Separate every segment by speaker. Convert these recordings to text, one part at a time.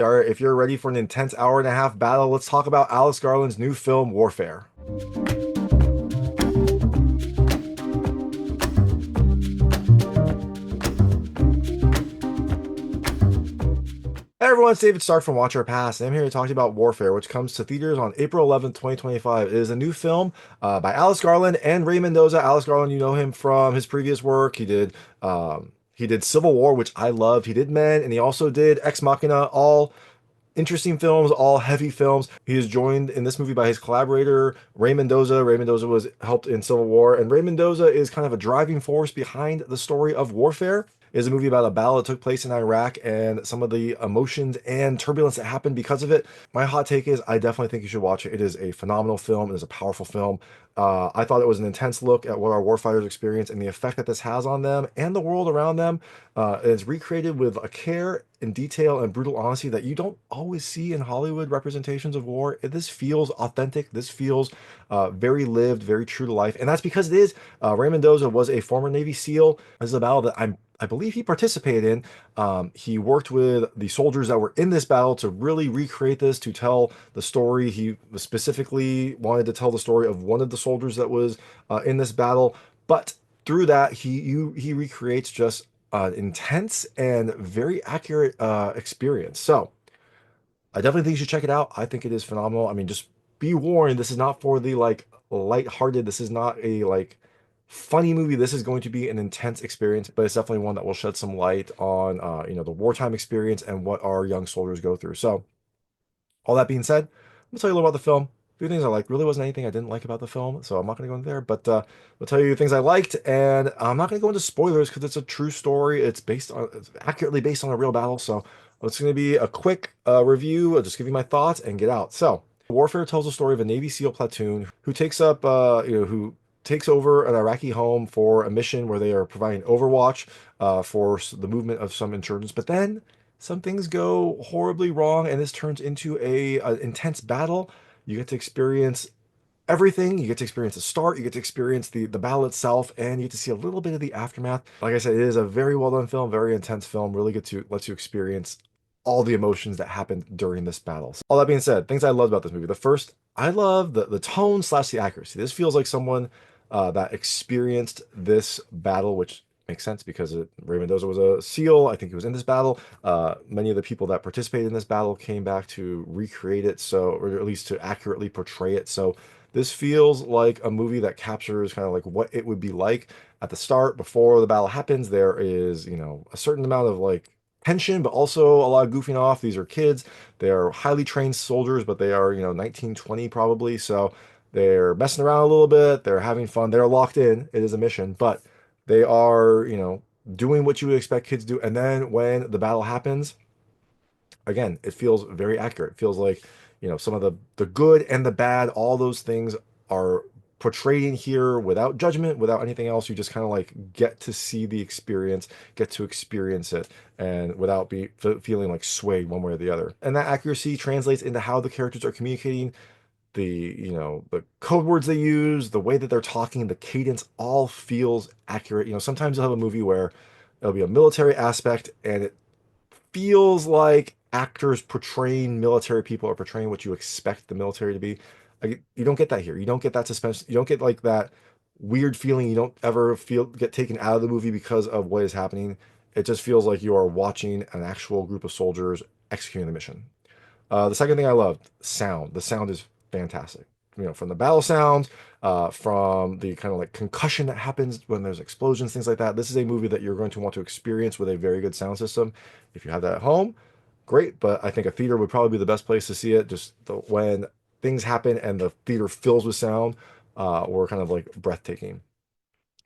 Speaker 1: All right, if you're ready for an intense hour-and-a-half battle, let's talk about Alex Garland's new film, Warfare. Hey everyone, it's David Stark from Watch Our Past, and I'm here to talk to you about Warfare, which comes to theaters on April 11th, 2025. It is a new film by Alex Garland and Ray Mendoza. Alex Garland, you know him from his previous work. He did Civil War, which I loved. He did Men, and he also did Ex Machina, all interesting films, all heavy films. He is joined in this movie by his collaborator, Ray Mendoza. Ray Mendoza was helped in Civil War, and Ray Mendoza is kind of a driving force behind the story of Warfare. It is a movie about a battle that took place in Iraq and some of the emotions and turbulence that happened because of it. My hot take is I definitely think you should watch it. It is a phenomenal film. It is a powerful film. I thought it was an intense look at what our warfighters experience and the effect that this has on them and the world around them. It's recreated with a care and detail and brutal honesty that you don't always see in Hollywood representations of war. This feels authentic. This feels very lived, very true to life. And that's because it is. Ray Mendoza was a former Navy SEAL. This is a battle that I believe he participated in. He worked with the soldiers that were in this battle to really recreate this, to tell the story. He specifically wanted to tell the story of one of the soldiers that was in this battle. But through that, he recreates just an intense and very accurate experience. So I definitely think you should check it out. I think it is phenomenal. I mean, just be warned, this is not for the like lighthearted. This is not a like funny movie. This is going to be an intense experience, but it's definitely one that will shed some light on the wartime experience and what our young soldiers go through. So all that being said, I'm gonna tell you a little about the film. A few things I liked. Really wasn't anything I didn't like about the film, so I'm not gonna go in there. But I'll tell you things I liked, and I'm not gonna go into spoilers because it's a true story. It's accurately based on a real battle. So it's gonna be a quick review. I'll just give you my thoughts and get out. So Warfare tells the story of a Navy SEAL platoon who who takes over an Iraqi home for a mission where they are providing overwatch for the movement of some insurgents. But then some things go horribly wrong, and this turns into a intense battle. You get to experience everything. You get to experience the start, you get to experience the battle itself, and you get to see a little bit of the aftermath. Like I said, it is a very well done film, very intense film. Really get to lets you experience all the emotions that happened during this battle. So all that being said, things I loved about this movie. The first, I love the tone slash the accuracy. This feels like someone that experienced this battle, which makes sense because Ray Mendoza was a SEAL. I think he was in this battle. Many of the people that participated in this battle came back to recreate it, so or at least to accurately portray it. So this feels like a movie that captures kind of like what it would be like at the start before the battle happens. There is, a certain amount of like tension, but also a lot of goofing off. These are kids. They are highly trained soldiers, but they are, 19, 20 probably. So they're messing around a little bit. They're having fun. They're locked in. It is a mission, but they are, doing what you would expect kids to do. And then when the battle happens, again, it feels very accurate. It feels like, some of the good and the bad, all those things are portrayed in here without judgment, without anything else. You just kind of like get to see the experience, get to experience it, and without feeling like swayed one way or the other. And that accuracy translates into how the characters are communicating, the code words they use, the way that they're talking, the cadence all feels accurate. Sometimes you'll have a movie where it'll be a military aspect and it feels like actors portraying military people or portraying what you expect the military to be. Like, you don't get that here. You don't get that suspense. You don't get like that weird feeling. You don't ever get taken out of the movie because of what is happening. It just feels like you are watching an actual group of soldiers executing the mission. The second thing I loved, sound. The sound is fantastic. From the battle sounds, from the kind of like concussion that happens when there's explosions, things like that. This is a movie that you're going to want to experience with a very good sound system. If you have that at home, great. But I think a theater would probably be the best place to see it. Just when things happen and the theater fills with sound, were kind of like breathtaking.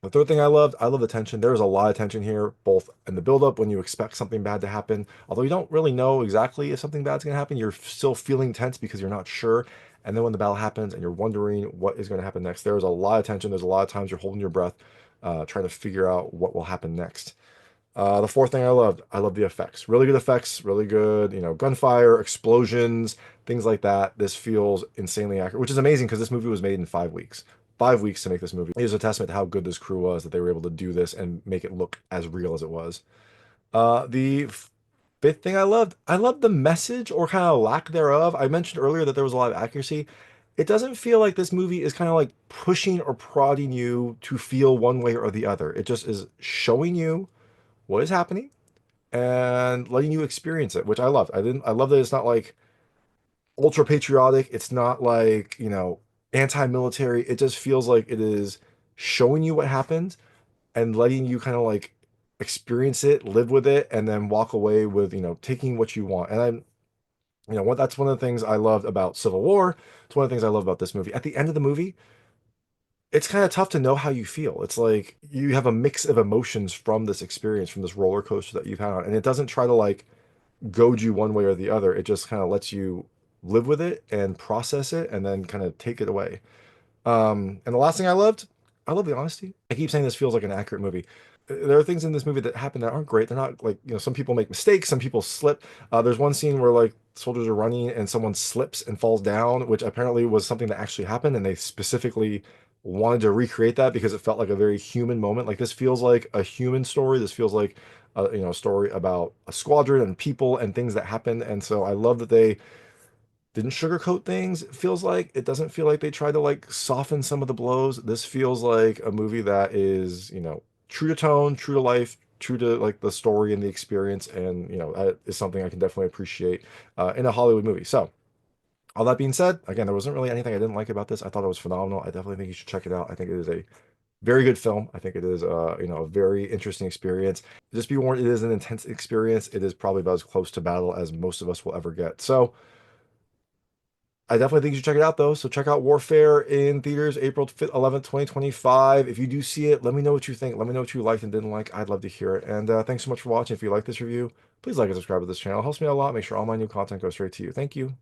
Speaker 1: The third thing I love the tension. There's a lot of tension here, both in the buildup when you expect something bad to happen. Although you don't really know exactly if something bad's going to happen, you're still feeling tense because you're not sure. And then when the battle happens and you're wondering what is going to happen next, there's a lot of tension. There's a lot of times you're holding your breath, trying to figure out what will happen next. The fourth thing I love the effects. Really good effects, really good, gunfire, explosions, things like that. This feels insanely accurate, which is amazing because this movie was made in 5 weeks. 5 weeks to make this movie. It is a testament to how good this crew was that they were able to do this and make it look as real as it was. The fifth thing I loved the message or kind of lack thereof. I mentioned earlier that there was a lot of accuracy. It doesn't feel like this movie is kind of like pushing or prodding you to feel one way or the other. It just is showing you what is happening and letting you experience it, which I loved. I love that it's not like ultra patriotic. It's not like, anti-military. It just feels like it is showing you what happened and letting you kind of like experience it, live with it, and then walk away with, taking what you want. And that's one of the things I loved about Civil War. It's one of the things I love about this movie. At the end of the movie, it's kind of tough to know how you feel. It's like you have a mix of emotions from this experience, from this roller coaster that you've had, and it doesn't try to like goad you one way or the other. It just kind of lets you live with it and process it and then kind of take it away. And the last thing I love the honesty. I keep saying this feels like an accurate movie. There are things in this movie that happen that aren't great. They're not like, some people make mistakes, some people slip. There's one scene where like soldiers are running and someone slips and falls down, which apparently was something that actually happened, and they specifically wanted to recreate that because it felt like a very human moment. Like this feels like a human story. This feels like a story about a squadron and people and things that happen. And so I love that they didn't sugarcoat things. It feels like it doesn't feel like they tried to like soften some of the blows. This feels like a movie that is, true to tone, true to life, true to like the story and the experience. And, that is something I can definitely appreciate in a Hollywood movie. So, all that being said, again, there wasn't really anything I didn't like about this. I thought it was phenomenal. I definitely think you should check it out. I think it is a very good film. I think it is, a very interesting experience. Just be warned, it is an intense experience. It is probably about as close to battle as most of us will ever get. So, I definitely think you should check it out though. So check out Warfare in theaters April 11th, 2025. If you do see it, let me know what you think. Let me know what you liked and didn't like. I'd love to hear it. And thanks so much for watching. If you like this review, please like and subscribe to this channel. It helps me out a lot. Make sure all my new content goes straight to you. Thank you.